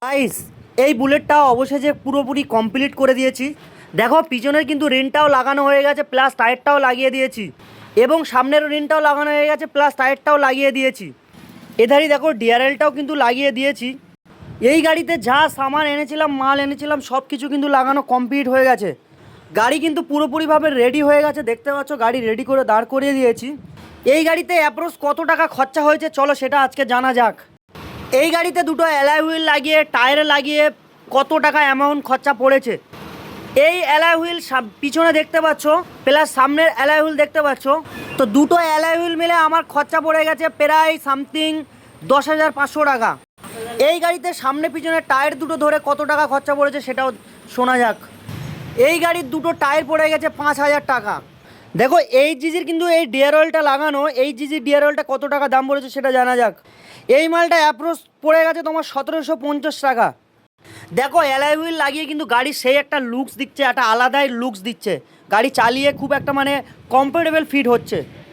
Guys, এই বুলেটটাও অবশেষে পুরোপুরি কমপ্লিট করে দিয়েছি। দেখো পিছনের কিন্তু রিনটাও লাগানো হয়ে গেছে, প্লাস টায়ারটাও লাগিয়ে দিয়েছি, এবং সামনের রিনটাও লাগানো হয়ে গেছে, প্লাস টায়ারটাও লাগিয়ে দিয়েছি। এধারই দেখো ডিআরএলটাও কিন্তু লাগিয়ে দিয়েছি। এই গাড়িতে যা সামান এনেছিলাম, মাল এনেছিলাম, সব কিছু কিন্তু লাগানো কমপ্লিট হয়ে গেছে। গাড়ি কিন্তু পুরোপুরিভাবে রেডি হয়ে গেছে, দেখতে পাচ্ছ গাড়ি রেডি করে দাঁড় করিয়ে দিয়েছি। এই গাড়িতে অ্যাপ্রোক্স কত টাকা খরচা হয়েছে চলো সেটা আজকে জানা যাক। এই গাড়িতে দুটো অ্যালয় হুইল লাগিয়ে টায়ারে লাগিয়ে কত টাকা অ্যামাউন্ট খরচা পড়েছে। এই অ্যালয় হুইল পিছনে দেখতে পাচ্ছ, প্লাস সামনের অ্যালয় হুইল দেখতে পাচ্ছ। তো দুটো অ্যালয় হুইল মিলে আমার খরচা পড়ে গেছে প্রায় সামথিং 10,500 টাকা। এই গাড়িতে সামনে পিছনে টায়ার দুটো ধরে কত টাকা খরচা পড়েছে সেটাও শোনা যাক। এই গাড়ির দুটো টায়ার পড়ে গেছে 5,000 টাকা। দেখো এই জিজির কিন্তু এই ডিয়ার অয়েলটা লাগানো, এই জিজির ডিয়ার অয়েলটা কত টাকা দাম পড়েছে সেটা জানা যাক। এই মালটা অ্যাপ্রোক্স পড়ে গেছে তোমার 1750 টাকা। দেখো অ্যালয় হুইল লাগিয়ে কিন্তু গাড়ি সেই একটা লুকস দিচ্ছে, একটা আলাদাই লুকস দিচ্ছে। গাড়ি চালিয়ে খুব একটা মানে কমফোর্টেবল ফিট হচ্ছে।